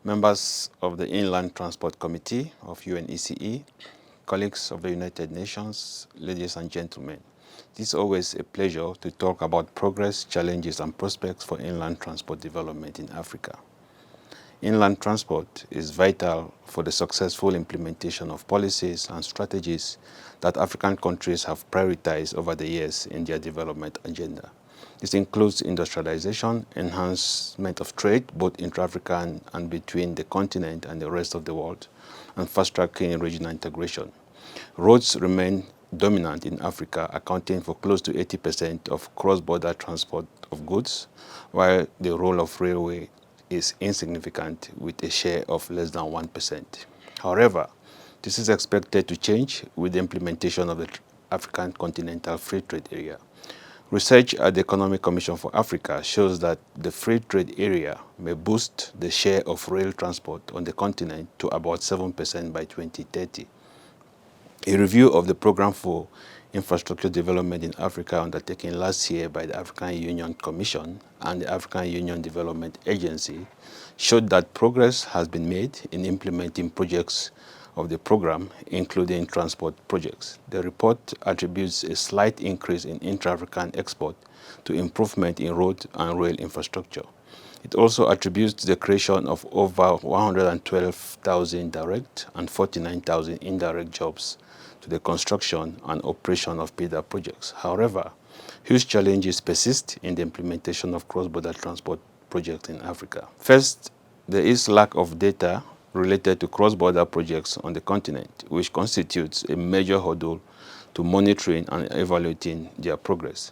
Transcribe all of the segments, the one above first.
Members of the Inland Transport Committee of UNECE, colleagues of the United Nations, ladies and gentlemen, it is always a pleasure to talk about progress, challenges, and prospects for inland transport development in Africa. Inland transport is vital for the successful implementation of policies and strategies that African countries have prioritized over the years in their development agenda. This includes industrialization, enhancement of trade, both intra-African and between the continent and the rest of the world, and fast-tracking regional integration. Roads remain dominant in Africa, accounting for close to 80% of cross-border transport of goods, while the role of railway is insignificant with a share of less than 1%. However, this is expected to change with the implementation of the African Continental Free Trade Area. Research at the Economic Commission for Africa shows that the free trade area may boost the share of rail transport on the continent to about 7% by 2030. A review of the Program for Infrastructure Development in Africa undertaken last year by the African Union Commission and the African Union Development Agency showed that progress has been made in implementing projects of the program, including transport projects. The report attributes a slight increase in intra-African export to improvement in road and rail infrastructure. It also attributes the creation of over 112,000 direct and 49,000 indirect jobs to the construction and operation of PIDA projects. However, huge challenges persist in the implementation of cross-border transport projects in Africa. First, there is lack of data related to cross-border projects on the continent, which constitutes a major hurdle to monitoring and evaluating their progress.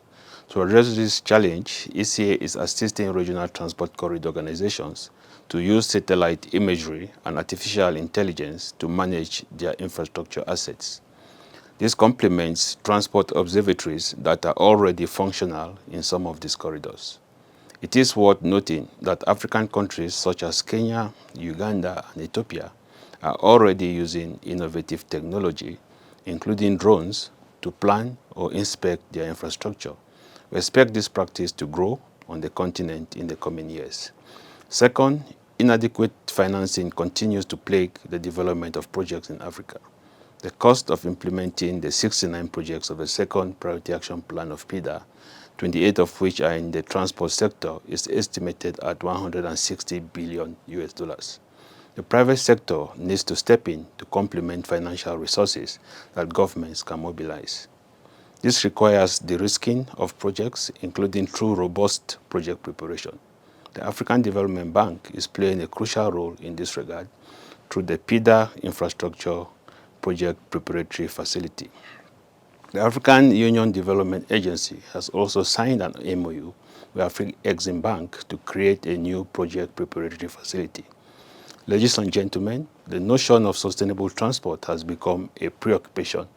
To address this challenge, ECA is assisting regional transport corridor organizations to use satellite imagery and artificial intelligence to manage their infrastructure assets. This complements transport observatories that are already functional in some of these corridors. It is worth noting that African countries such as Kenya, Uganda, and Ethiopia are already using innovative technology, including drones, to plan or inspect their infrastructure. We expect this practice to grow on the continent in the coming years. Second, inadequate financing continues to plague the development of projects in Africa. The cost of implementing the 69 projects of the second Priority Action Plan of PIDA, 28 of which are in the transport sector, is estimated at $160 billion. The private sector needs to step in to complement financial resources that governments can mobilize. This requires de-risking of projects, including through robust project preparation. The African Development Bank is playing a crucial role in this regard through the PIDA Infrastructure Project Preparatory Facility. The African Union Development Agency has also signed an MOU with Afrexim Bank to create a new project preparatory facility. Ladies and gentlemen, the notion of sustainable transport has become a preoccupation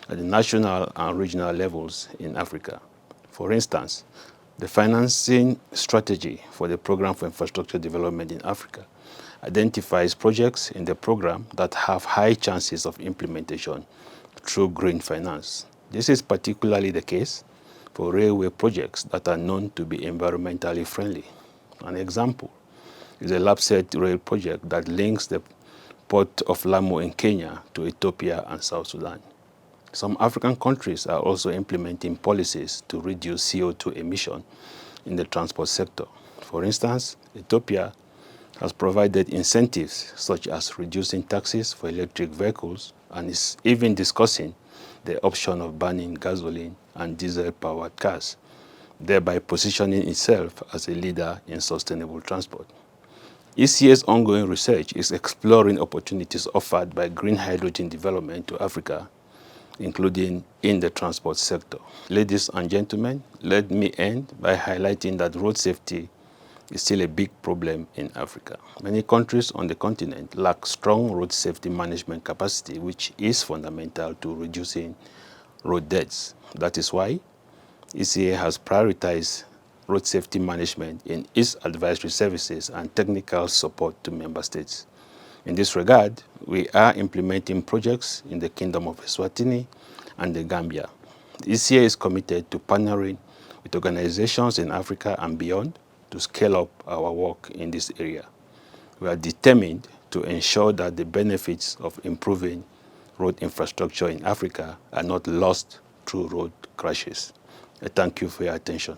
at the national and regional levels in Africa. For instance, the financing strategy for the Program for Infrastructure Development in Africa identifies projects in the program that have high chances of implementation through green finance. This is particularly the case for railway projects that are known to be environmentally friendly. An example is the Lapsset rail project that links the port of Lamu in Kenya to Ethiopia and South Sudan. Some African countries are also implementing policies to reduce CO2 emission in the transport sector. For instance, Ethiopia has provided incentives such as reducing taxes for electric vehicles and is even discussing the option of banning gasoline and diesel-powered cars, thereby positioning itself as a leader in sustainable transport. ECA's ongoing research is exploring opportunities offered by green hydrogen development to Africa, including in the transport sector. Ladies and gentlemen, let me end by highlighting that road safety is still a big problem in Africa. Many countries on the continent lack strong road safety management capacity, which is fundamental to reducing road deaths. That is why ECA has prioritized road safety management in its advisory services and technical support to member states. In this regard, we are implementing projects in the Kingdom of Eswatini and the Gambia. The ECA is committed to partnering with organizations in Africa and beyond to scale up our work in this area. We are determined to ensure that the benefits of improving road infrastructure in Africa are not lost through road crashes. I thank you for your attention.